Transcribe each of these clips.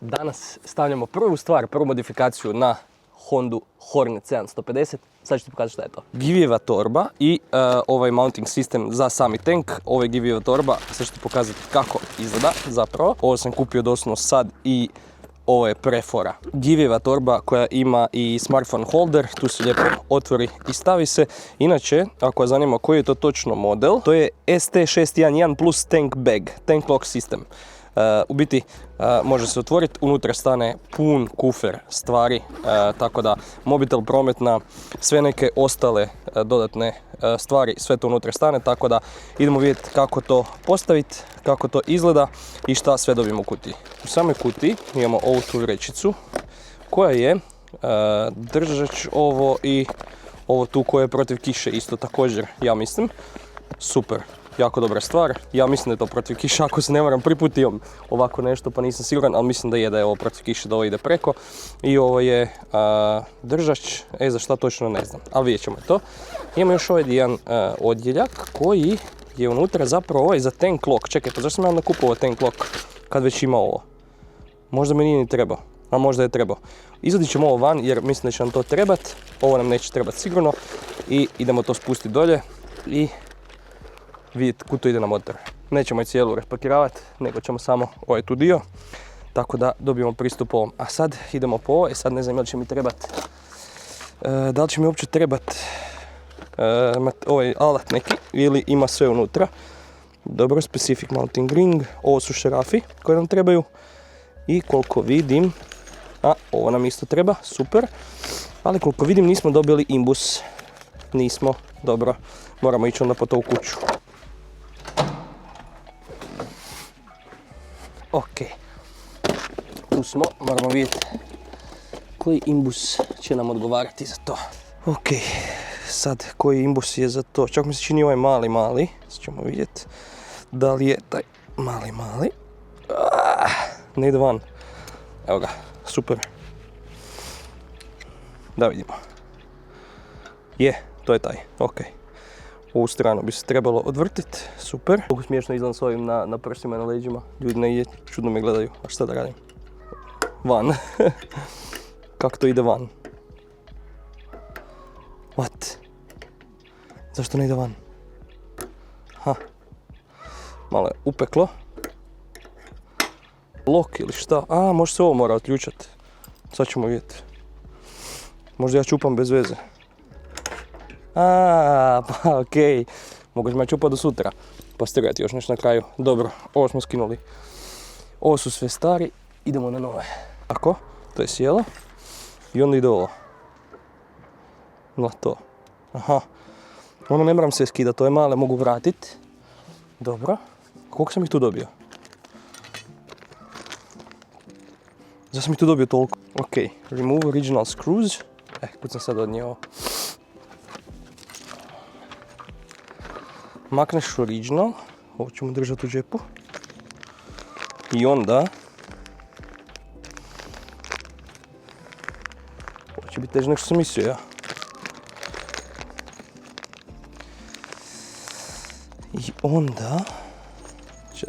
Danas stavljamo prvu stvar, prvu modifikaciju na Hondu Hornet 750. Sad ću ti pokazati šta je to. Givijeva torba i ovaj mounting system za sami tank. Ovo je Givijeva torba, sad ću ti pokazati kako izgleda zapravo. Ovo sam kupio doslovno sad i ovo je prefora. Givijeva torba koja ima i smartphone holder, tu se lijepo otvori i stavi se. Inače, ako vas zanima koji je to točno model, to je ST611 plus tank bag, tank lock system. U biti može se otvoriti, unutra stane pun kufer stvari, tako da mobitel, prometna, sve neke ostale dodatne stvari, sve to unutra stane, tako da idemo vidjeti kako to postaviti, kako to izgleda i šta sve dobijemo u kutiji. U samoj kutiji imamo ovu tu vrećicu koja je držač ovo i ovo tu koje je protiv kiše isto također, ja mislim, super. Jako dobra stvar, ja mislim da je to protiv kiše, ako se ne varam, prvi put imam ovako nešto pa nisam siguran, ali mislim da je ovo protiv kiše, da ovo ide preko. I ovo je držač, za šta točno ne znam, ali vidjet ćemo to. Imamo još ovaj jedan odjeljak koji je unutra zapravo ovaj za tank lock. Čekaj, pa zašto sam ja onda kupovao tank lock kad već ima ovo? Možda mi nije ni trebao, a možda je trebao. Izvadit ćemo ovo van jer mislim da će nam to trebati, ovo nam neće trebati sigurno i idemo to spustiti dolje i vidjeti kud to ide na motor. Nećemo je cijelu repakiravati, nego ćemo samo ovaj tu dio, tako da dobijemo pristup ovom. A sad idemo po ovo, sad ne znam da li će mi trebati, da li će mi uopće trebati ovaj alat neki ili ima sve unutra. Dobro, specific mounting ring, ovo su šarafi koje nam trebaju i koliko vidim, ovo nam isto treba, super, ali koliko vidim nismo dobili imbus, nismo, dobro, moramo ići onda po to u kuću. Ok, tu smo, moramo vidjeti koji imbus će nam odgovarati za to. Ok, sad koji imbus je za to, čak mi se čini ovaj mali, sad ćemo vidjeti da li je taj mali, ne ide van, evo ga, super, da vidimo, to je taj, ok. Ovu stranu bi se trebalo odvrtiti, super. Kako smiješno izgledam s ovim na prstima i na leđima. Ljudi ne čudno me gledaju, a šta da radim? Van. Kako to ide van? What? Zašto ne ide van? Malo je upeklo. Lok ili šta? Možda se ovo mora otključati. Sad ćemo vidjeti. Možda ja čupam bez veze. Pa okej. Mogu ćemo ja čupati do sutra. Pa strgati još nešto na kraju. Dobro, ovo smo skinuli. Ovo su sve stari, idemo na nove. Tako, to je sjelo. I onda ide ovo. No to. Ono ne moram se skidati, to je male, mogu vratiti. Dobro. Koliko sam ih tu dobio? Zašto sam ih tu dobio toliko? Ok, remove original screws. Kud sam sad odnio ovo? Makneš original, ovo ćemo držati u džepu. I onda ovo će biti teže nego što sam mislio ja. I onda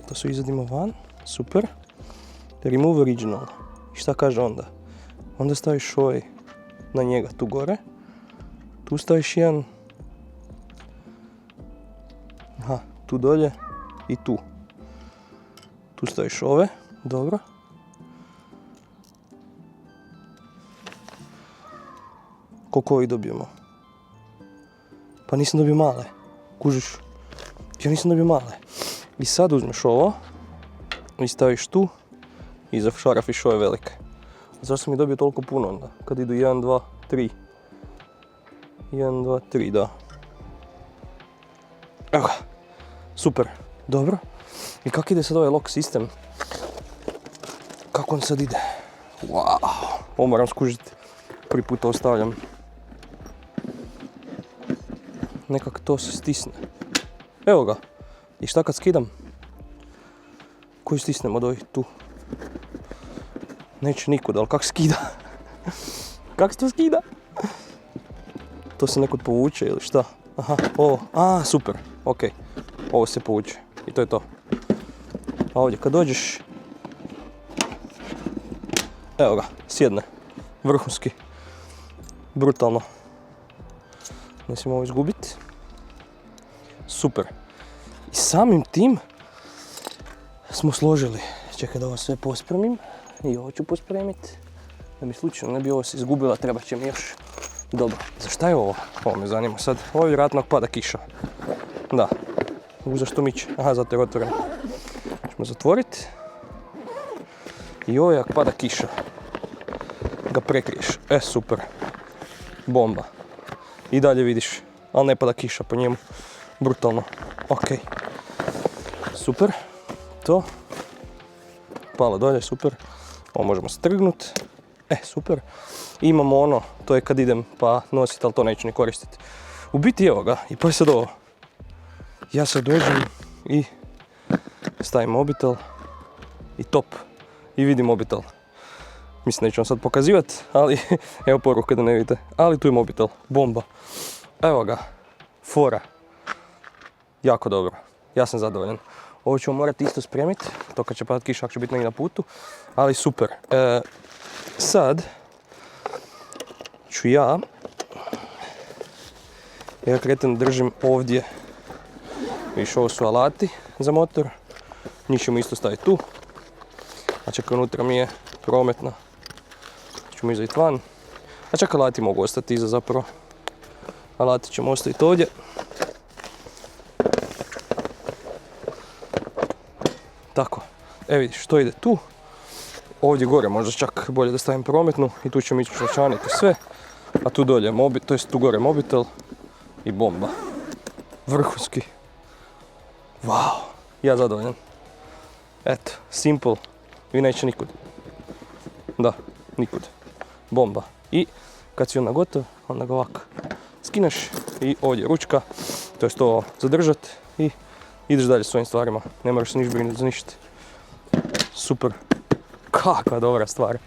to su izvadimo van, super. Remove original. I šta kaže onda? Onda staviš ovaj na njega tu gore. Tu staviš jedan. Tu dolje i tu. Tu staviš ove, dobro. Koliko ovih dobijemo? Pa nisam dobio male, kužiš? Ja nisam dobio male. I sad uzmeš ovo i staviš tu i zašarafiš ove velike. Zašto sam mi dobio toliko puno onda? Kad idu 1, 2, 3. 1, 2, 3, da. Evo ga. Super, dobro. I kako ide sad ovaj lock system? Kako on sad ide? Wow, ovo moram skužiti. Prvi put to ostavljam. Nekak to se stisne. Evo ga. I šta kad skidam? Koju stisnem od ovih tu? Neće nikud, ali kak skida? Kak se to skida? To se nekud povuče ili šta? Ovo. Super, ok. Ovo se povuče i to je to. A ovdje kad dođeš Evo ga, sjedne. Vrhunski. Brutalno. Ne smijemo ovo izgubiti. Super. I samim tim smo složili. Čekaj da ovo sve pospremim. I ovo ću pospremiti. Da mi slučajno ne bi ovo se izgubila, treba će mi još. Dobro, za šta je ovo? Ovo me zanima sad. Ovo je vjerojatno pada kiša. Da. Zašto miče? Aha, zato je otvoreno. Ćemo zatvoriti. I ovo je ako pada kiša. Ga prekriješ. Super. Bomba. I dalje vidiš. Ali ne pada kiša po njemu. Brutalno. Ok. Super. To. Palo dolje, super. Ovo možemo strgnut. Super. I imamo ono, to je kad idem pa nositi, ali to neću ni koristiti. U biti evo ga, i pa je sad ovo. Ja sad dođem i stavim mobitel i top. I vidim mobitel. Mislim, neću vam sad pokazivati, ali evo poruke da ne vidite. Ali tu je mobitel, bomba. Evo ga, fora. Jako dobro, ja sam zadovoljan. Ovo ćemo morati isto spremiti, to kad će padat kiša, ako će biti negdje na putu. Ali super. Sad ću ja kretem držim ovdje. Viš, ovo su alati za motor. Njih ćemo isto staviti tu. A čak unutra mi je prometna. Ćemo izvajiti van. A čak alati mogu ostati iza zapravo. Alati ćemo ostaviti ovdje. Tako. Vidiš, što ide tu. Ovdje gore možda čak bolje da stavim prometnu. I tu ćemo ići člančaniti sve. A tu dolje mobitel, to jest tu gore mobitel. I bomba. Vrhunski. Wow. Ja zadovoljan. Eto, simple. Vi neće nikud. Da, nikud. Bomba. I kad si onda gotov, onda ga ovako skineš i ovdje ručka. To jest ovo zadržat i ideš dalje s svojim stvarima. Ne moraš se niš brinuti za ništa. Super. Kakva dobra stvar.